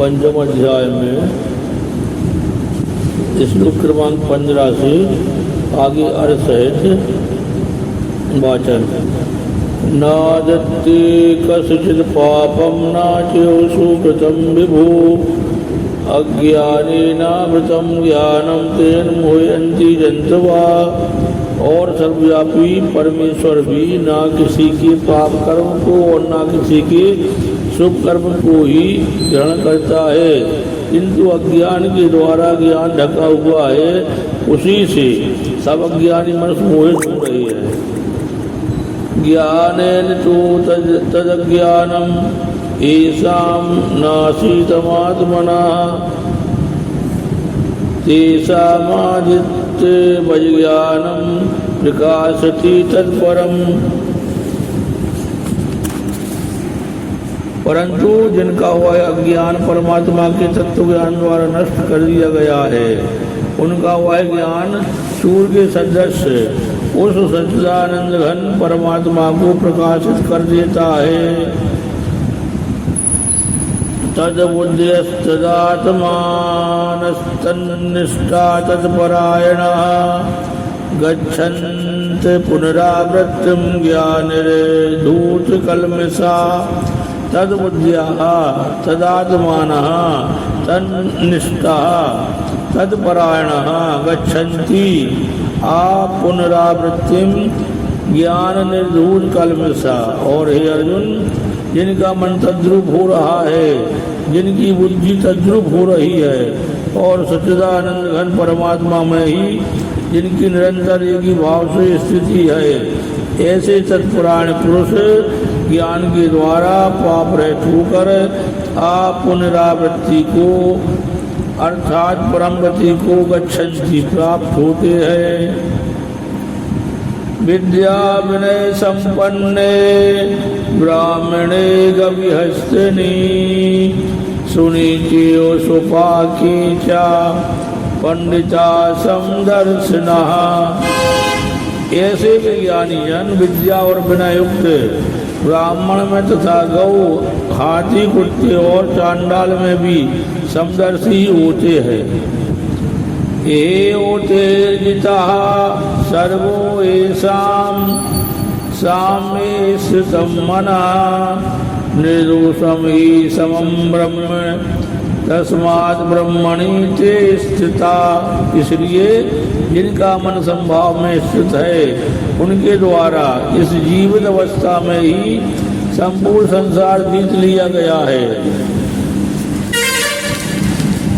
पंचम अध्याय में श्लोक क्रमांक 15 से आगे अर्थ सहित वाचन। नादत्ते कस्चित् पापं नाच्यो सुकृतं विभो अज्ञानेनावृतं ज्ञानं तेन मोहयन्ति जन्तवः। और सर्वव्यापी परमेश्वर भी ना किसी के पाप कर्म को और ना किसी के शुभ कर्म को ही ग्रहण करता है, किंतु अज्ञान के द्वारा ज्ञान ढका हुआ है, उसी से सब अज्ञानी मनुष्य मोहित हो रहे हैं। ज्ञानेन तो तदज्ञानम येषां नासीतमात्मना तेषामादित्य वैज्ञानम प्रकाशति तत्परम। परंतु जिनका हुआ अज्ञान परमात्मा के तत्व ज्ञान द्वारा नष्ट कर दिया गया है, उनका वह ज्ञान सूर्य के सदृश उस सच्चिदानंद घन परमात्मा को प्रकाशित कर देता है। तद्बुद्ध्यस्तदात्मानस्तन्निष्ठा तत्परायणः गच्छन्ति पुनरावृत्तिं ज्ञाननिर्धूतकल्मषा। तद्बुद्ध्याः तदात्मानः तन्निष्ठाः तत्परायणः गच्छन्ति पुनरावृत्तिं ज्ञाननिर्धूतकल्मषा। और हे अर्जुन, जिनका मन तद्रुप हो रहा है, जिनकी बुद्धि तद्रुप हो रही है, और सच्चिदानंद घन परमात्मा में ही जिनकी निरंतर एक ही भाव से स्थिति है, ऐसे तत्परायण पुरुष ज्ञान के द्वारा पाप रहित होकर पुनरावृत्ति को अर्थात परमगति को गच्छन्ति प्राप्त होते हैं। विद्या विनय संपन्ने ब्राह्मणे गविहस्तिनी सुनीतियो सुपाकी च पंडिता समदर्शिनः। ऐसे ज्ञानी जन विद्या और विनय युक्त ब्राह्मण में तथा गौ हाथी कुत्ते और चांडाल में भी समदर्शी होते हैं। एवोतेर्जितः सर्वो येषां साम्ये स्थितं मनः निर्दोषं हि समं ब्रह्म तस्मात् ब्रह्मणि ते स्थिता। इसलिए जिनका मन संभाव में स्थित है, उनके द्वारा इस जीवित अवस्था में ही संपूर्ण संसार जीत लिया गया है,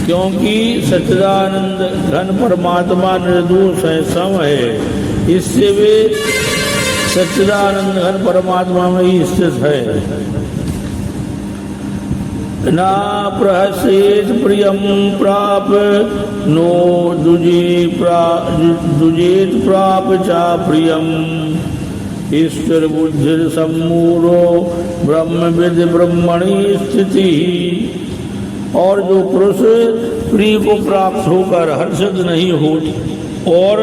क्योंकि सच्चिदानंद घन परमात्मा निर्दोष है, सम है। इससे वे सच्चिदानंद घन परमात्मा में ही स्थित है। ना प्रहसेत प्रियं प्राप नो दुजेत प्राप चा प्रियम ईश्वर बुद्धि सम्मूढ़ो ब्रह्मविद ब्रह्मणि स्थिति। और जो पुरुष प्रिय को प्राप्त होकर हर्षित नहीं हो और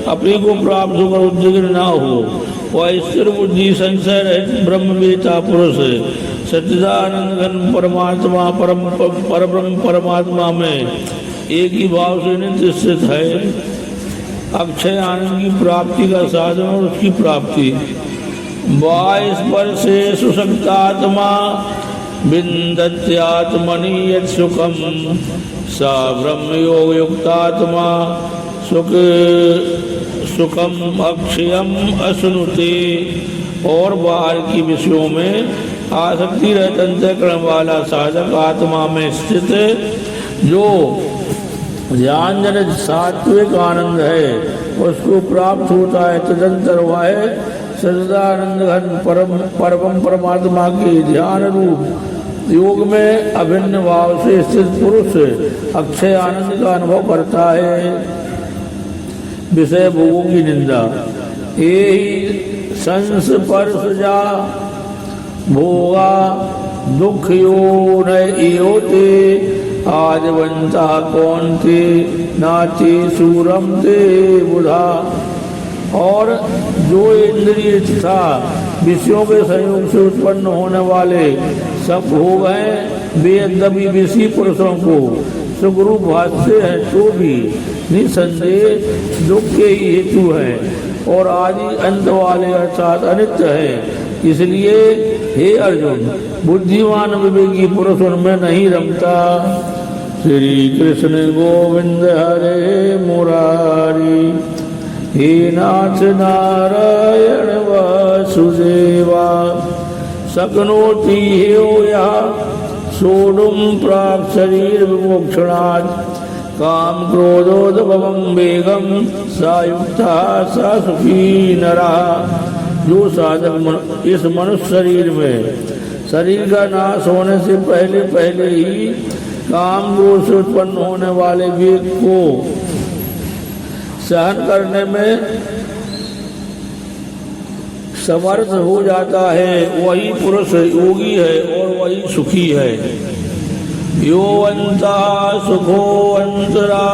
अप्रिय को प्राप्त होकर उद्विग्न ना हो, वह ईश्वर बुद्धि संशय रहित ब्रह्मवेता पुरुष सच्चिदानंद घन परमात्मा परब्रह्म परमात्मा में एक ही भाव से नित्य स्थित है। अक्षय आनंद की प्राप्ति का साधन और उसकी प्राप्ति। बाह्य से सुशक्तात्मा विन्दत्यात्मनि यत् सुखम सा ब्रह्म योग युक्तात्मा सुखम अक्षयम अश्नुते। और बाहर की विषयों में आसक्ति रहित अंतःकरण वाला साधक आत्मा में स्थित जो ध्यान जनित सात्विक आनंद है, उसको प्राप्त होता है। तदंतर वह सच्चिदानंद घन परम परमात्मा के ध्यान रूप योग में अभिन्न भाव से स्थित पुरुष अक्षय आनंद का अनुभव करता है। विषय भोगों की निंदा। यही संस्पर्शजा भोगा दुख यो नोते आजवंता कौनते नाचे सूरम ते बुधा। और जो इंद्रिय तथा विषयों के संयोग से उत्पन्न होने वाले सब भोग हैं, वे यद्यपि विषी पुरुषों को सुखरूप भासते हैं तो भी निसंदेह दुख के ही हेतु है और आदि अंत वाले अर्थात अनित्य है। इसलिए हे अर्जुन, बुद्धिमान विवेकी पुरुष उनमें नहीं रमता। श्री कृष्ण गोविंद हरे मुरारी, हे नाथ नारायण वासुदेवा, सकनोति हेयो या सोढुम प्राप्त शरीर विमोक्षणात्, काम क्रोधोद्भवं वेगम सायुक्ता सा सुखी नरा। जो साधक इस मनुष्य शरीर में शरीर का नाश होने से पहले पहले ही काम क्रोध से उत्पन्न होने वाले वेग को सहन करने में समर्थ हो जाता है, वही पुरुष योगी है और वही सुखी है। यो अंता सुखो अंतरा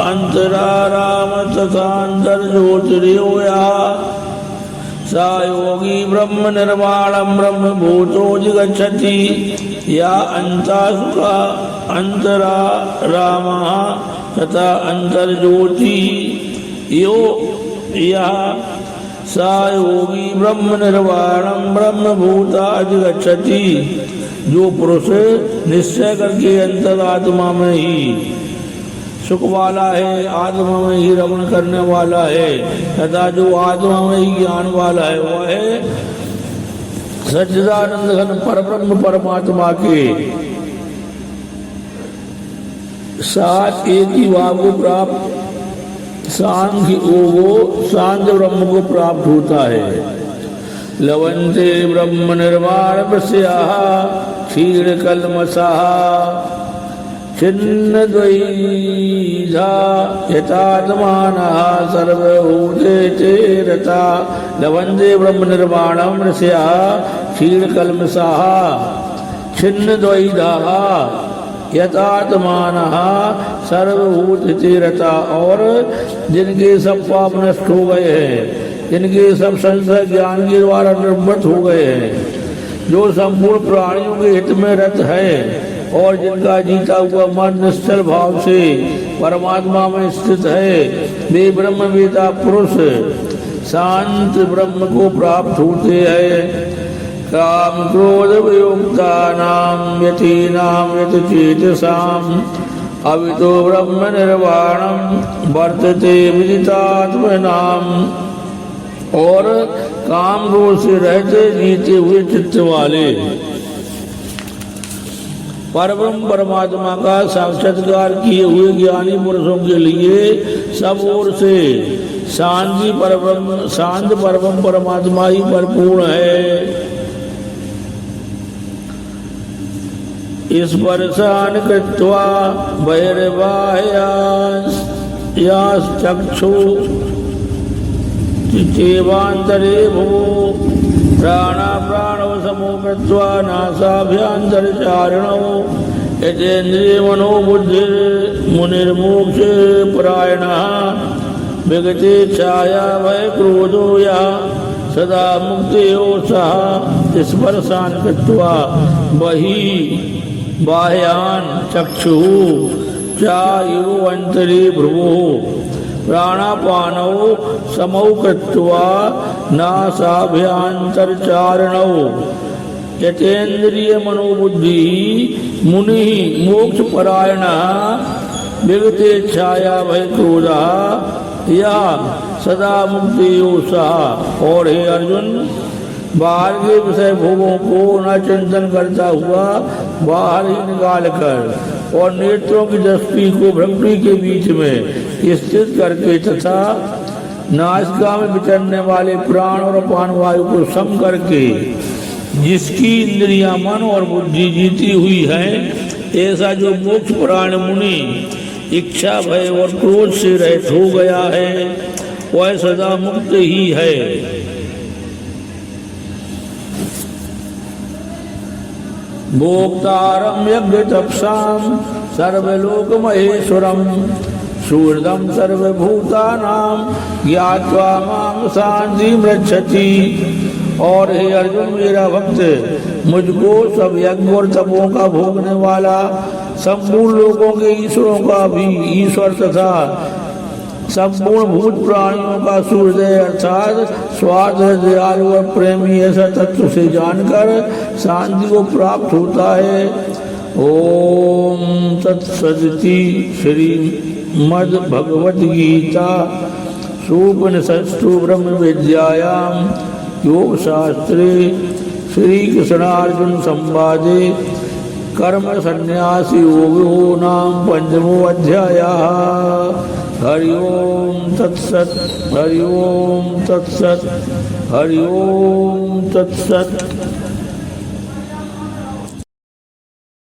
अंतरा राम तथांतर ज्योतिर्योया, सा योगी ब्रह्म निर्वाणम ब्रह्म भूतो जिगच्छति। या अंता सुखा अंतरा राम तथा अंतर ज्योति यो या सा योगी ब्रह्म निर्वाणम ब्रह्म भूता अधिगच्छति। जो पुरुष निश्चय करके अंतर आत्मा में ही सुख वाला है, आत्मा में ही रमण करने वाला है तथा जो आत्मा में ही ज्ञान वाला है, वह है सच्चिदानंद घन परब्रह्म परमात्मा के साथ एक ही भाव को प्राप्त शांत ब्रह्म को प्राप्त होता है। लवंते ब्रह्म निर्वाण प्रस्याः क्षीण कल्मषाः छिन्न द्वैधा यतात्मानः सर्वभूतेषु रता। लवंते ब्रह्म निर्वाणं प्रस्याः क्षीण कल्मषाः छिन्न द्वैधाः यतात्मानः सर्वभूतेषु रता। और जिनके सब पाप नष्ट हो गए हैं, जिनके सब संशय ज्ञान के द्वारा निर्मत हो गए हैं, जो संपूर्ण प्राणियों के हित में रत है और जिनका जीता हुआ मन निश्चल भाव से परमात्मा में स्थित है, वे ब्रह्मवेता पुरुष शांत ब्रह्म को प्राप्त होते हैं। काम क्रोध वियुक्ता नाम यतीनाम यतचेतसाम अवितो ब्रह्म निर्वाणम वर्तते विदितात्मनाम। और काम क्रोध से रहते जीते हुए चित्त वाले परब्रह्म परमात्मा का साक्षात्कार किए हुए ज्ञानी पुरुषों के लिए सब ओर से शांत परब्रह्म परमात्मा ही परिपूर्ण है। स्पर्शान कृत्वा बहिर्बाह्याश्चक्षु चित्तेवान्तरे भो प्राणो समो कृत्वा नासाभ्यन्तरचारिणो यतेन्द्रिय मनो बुद्धिर्मुनिर्मोक्ष परायणः विगते छाया भय क्रोधो या सदा मुक्तियो सः स्पर्शान कृत्वा बाह्यान चक्षुः चायुरन्तरे भ्रुवुः प्राणापानौ समौ कृत्वा नासाभ्यन्तरचारिणौ यतेन्द्रिय मनोबुद्धि मुनि मोक्ष परायणः विगते छाया भय क्रोधः या सदा मुक्तियो सः। और हे अर्जुन, बाहर के विषय भोगों को न चिंतन करता हुआ बाहर ही निकाल कर और नेत्रों की दृष्टि को भ्रमरी के बीच में स्थित करके तथा नासिका में विचरने वाले प्राण और अपान वायु को सम करके जिसकी इंद्रियां मन और बुद्धि जीती हुई है, ऐसा जो मोक्ष परायण मुनि इच्छा भय और क्रोध से रहित हो गया है, वह सदा मुक्त ही है। भोक्तारं यज्ञ तपसां सर्वलोक महेश्वरम सूर्यदम सर्वभूतानां ज्ञात्वा मां शांति मृच्छति। और हे अर्जुन, मेरा भक्त मुझको सब यज्ञ और तपों का भोगने वाला, संपूर्ण लोगों के ईश्वरों का भी ईश्वर तथा संपूर्ण भूत प्राणियों का सूर्य अर्थात स्वाद दयालु और प्रेमी ऐसा तत्व से जानकर शांति को प्राप्त होता है। ओम तत्सदिति श्रीमद् भगवद गीता उपनिषत्सु ब्रह्म विद्यायां योग शास्त्रे श्री कृष्णार्जुन संवादे कर्म संन्यास योगो नाम पंचमो अध्यायः। हरि ओम तत्सत्, हरि ओम तत्सत्, हरि ओम तत्सत्।